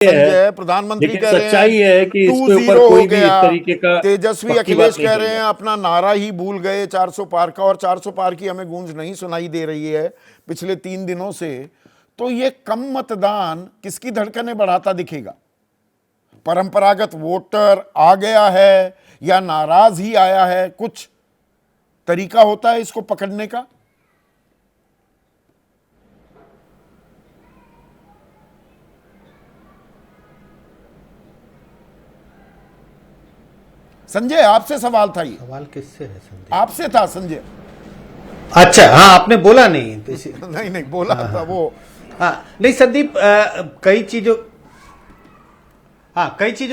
संजय, प्रधानमंत्री कह रहे हैं सच्चाई है कि इसके ऊपर कोई भी इस तरीके का तेजस्वी अखिलेश कह रहे हैं अपना नारा ही भूल गए 400 पार का, और 400 पार की हमें गूंज नहीं सुनाई दे रही है पिछले 3 दिनों से। तो ये कम मतदान किसकी धड़कनें बढ़ाता दिखेगा? परंपरागत वोटर आ गया है या नाराज ही आया है? कुछ तरीका होता है इसको पकड़ने का? संजय, आपसे सवाल था। ये सवाल किससे है संजय? आपसे था संजय। अच्छा, हाँ, आपने बोला नहीं तो नहीं बोला था वो। हाँ, नहीं संदीप, कई चीजों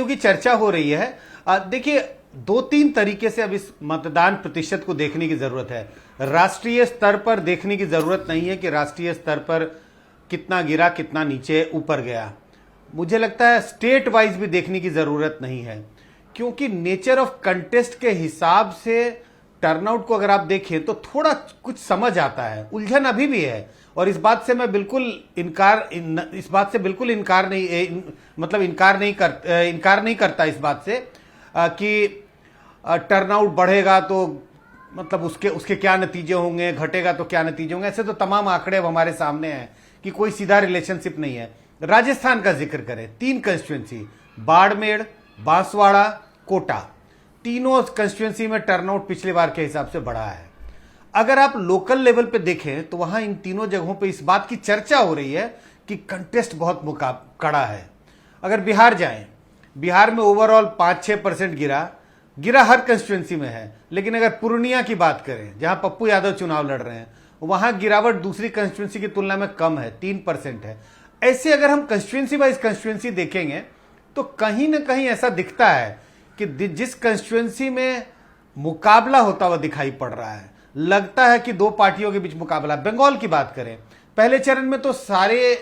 की चर्चा हो रही है। देखिए, 2-3 तरीके से अब इस मतदान प्रतिशत को देखने की जरूरत है। राष्ट्रीय स्तर पर देखने की जरूरत नहीं है कि राष्ट्रीय स्तर पर कितना गिरा, कितना नीचे ऊपर गया। मुझे लगता है स्टेट वाइज भी देखने की जरूरत नहीं है, क्योंकि नेचर ऑफ कंटेस्ट के हिसाब से टर्नआउट को अगर आप देखें तो थोड़ा कुछ समझ आता है। उलझन अभी भी है, और इस बात से मैं बिल्कुल इनकार नहीं करता इस बात से कि टर्नआउट बढ़ेगा तो मतलब उसके क्या नतीजे होंगे, घटेगा तो क्या नतीजे होंगे। ऐसे तो तमाम आंकड़े अब हमारे सामने हैं कि कोई सीधा रिलेशनशिप नहीं है। राजस्थान का जिक्र करें, 3 कंस्टिट्यूएंसी, बाड़मेर, बांसवाड़ा, कोटा, तीनों कंस्टिट्यूएंसी में टर्नआउट पिछली बार के हिसाब से बढ़ा है। अगर आप लोकल लेवल पे देखें तो वहां इन तीनों जगहों पे इस बात की चर्चा हो रही है कि कंटेस्ट बहुत कड़ा है। अगर बिहार जाएं, बिहार में ओवरऑल 5-6% गिरा हर कंस्टिट्यूएंसी में है। लेकिन अगर पूर्णिया की बात करें, जहां पप्पू यादव चुनाव लड़ रहे हैं, वहां गिरावट दूसरी कंस्टिट्यूएंसी की तुलना में कम है, 3% है। ऐसे अगर हम कंस्टिट्यूएंसी वाइज कंस्टिट्यूएंसी देखेंगे तो कहीं ना कहीं ऐसा दिखता है कि जिस कंस्टिट्यूएंसी में मुकाबला होता हुआ दिखाई पड़ रहा है, लगता है कि 2 पार्टियों के बीच मुकाबला। बंगाल की बात करें, पहले चरण में तो सारे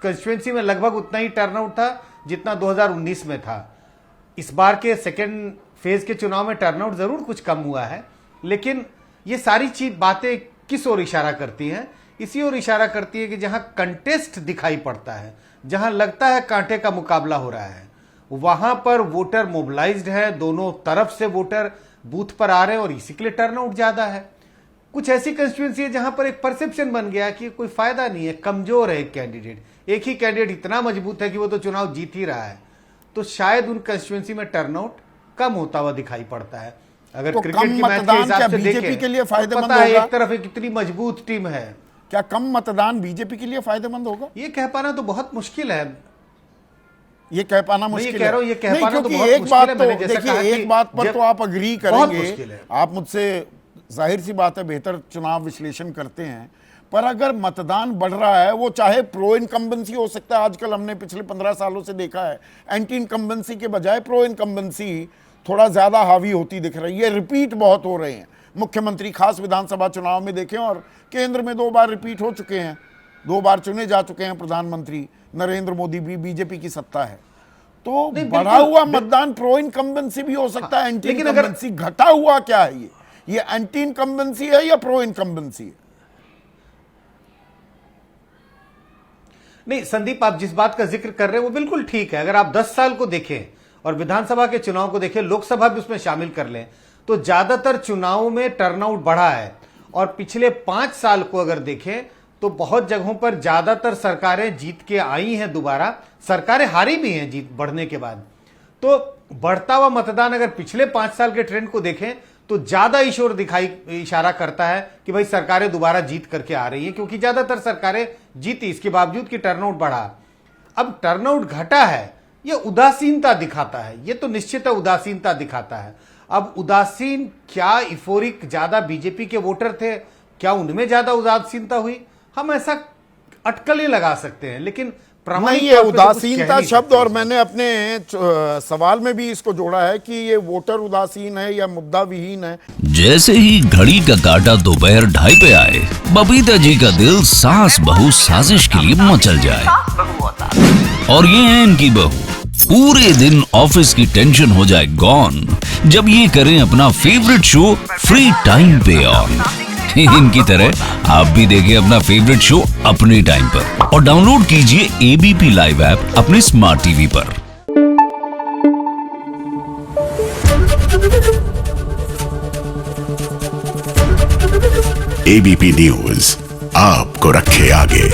कंस्टिट्यूएंसी में लगभग उतना ही टर्नआउट था जितना 2019 में था। इस बार के सेकेंड फेज के चुनाव में टर्नआउट जरूर कुछ कम हुआ है, लेकिन ये सारी बातें किस ओर इशारा करती हैं? इसी ओर इशारा करती है कि जहां कंटेस्ट दिखाई पड़ता है, जहां लगता है कांटे का मुकाबला हो रहा है, वहां पर वोटर मोबिलाइज्ड है, दोनों तरफ से वोटर बूथ पर आ रहे हैं और इसी के लिए टर्नआउट ज्यादा है। कुछ ऐसी कंस्टिट्यूएंसी है जहां पर एक परसेप्शन बन गया कि कोई फायदा नहीं है, कमजोर है एक ही कैंडिडेट इतना मजबूत है कि वो तो चुनाव जीत ही रहा है, तो शायद उन कंस्टिट्यूएंसी में टर्नआउट कम होता हुआ दिखाई पड़ता है। अगर तो क्रिकेट की मैच के हिसाब से बीजेपी के लिए फायदेमंद पता है होगा? एक तरफ एक इतनी मजबूत टीम है, क्या कम मतदान बीजेपी के लिए फायदेमंद होगा? ये कह पाना तो बहुत मुश्किल है। ये कह पाना मुश्किल है। कह रहा हूं, ये कह पाना तो बहुत एक मुश्किल बात है। तो मैंने जैसा देखिए, कहा एक बात पर तो आप अग्री करेंगे, आप मुझसे जाहिर सी बात है बेहतर चुनाव विश्लेषण करते हैं, पर अगर मतदान बढ़ रहा है, वो चाहे प्रो इनकम्बेंसी हो सकता है। आजकल हमने पिछले 15 सालों से देखा है एंटी इनकम्बेंसी के बजाय प्रो इनकम्बेंसी थोड़ा ज्यादा हावी होती दिख रही है। रिपीट बहुत हो रहे हैं। मुख्यमंत्री खास विधानसभा चुनाव में देखें, और केंद्र में 2 बार रिपीट हो चुके हैं, 2 बार चुने जा चुके हैं प्रधानमंत्री नरेंद्र मोदी भी, बीजेपी की सत्ता है। तो बढ़ा हुआ मतदान प्रो इनकम्बेंसी भी हो सकता है, एंटी इनकम्बेंसी। घटा हुआ क्या है? ये एंटी इनकम्बेंसी है या प्रो इनकम्बेंसी है? नहीं संदीप, आप जिस बात का जिक्र कर रहे हैं वो बिल्कुल ठीक है। अगर आप 10 साल को देखें और विधानसभा के चुनाव को देखें, लोकसभा भी उसमें शामिल कर लें, तो ज्यादातर चुनावों में टर्नआउट बढ़ा है। और पिछले 5 साल को अगर देखें तो बहुत जगहों पर ज्यादातर सरकारें जीत के आई हैं, दोबारा सरकारें हारी भी हैं जीत बढ़ने के बाद। तो बढ़ता हुआ मतदान अगर पिछले 5 साल के ट्रेंड को देखें तो ज्यादा इशारा करता है कि भाई सरकारें दोबारा जीत करके आ रही हैं, क्योंकि ज्यादातर सरकारें जीती, इसके बावजूद कि टर्नआउट बढ़ा। अब टर्नआउट घटा है, यह उदासीनता दिखाता है, यह तो निश्चित है उदासीनता दिखाता है। अब उदासीन क्या इफोरिक ज्यादा बीजेपी के वोटर थे, क्या उनमें ज्यादा उदासीनता हुई? हम ऐसा अटकल ही लगा सकते हैं, लेकिन नहीं, ये उदासीनता शब्द, और मैंने अपने सवाल में भी इसको जोड़ा है कि ये वोटर उदासीन है या मुद्दा विहीन है। जैसे ही घड़ी का काटा दोपहर 2:30 पे आए, बबीता जी का दिल सास बहू साजिश के लिए मचल जाए। और ये है इनकी बहू, पूरे दिन ऑफिस की टेंशन हो जाए गॉन जब ये करें अपना फेवरेट शो फ्री टाइम पे ऑन। इनकी तरह आप भी देखिए अपना फेवरेट शो अपने टाइम पर और डाउनलोड कीजिए एबीपी लाइव ऐप अपने स्मार्ट टीवी पर। एबीपी न्यूज आपको रखे आगे।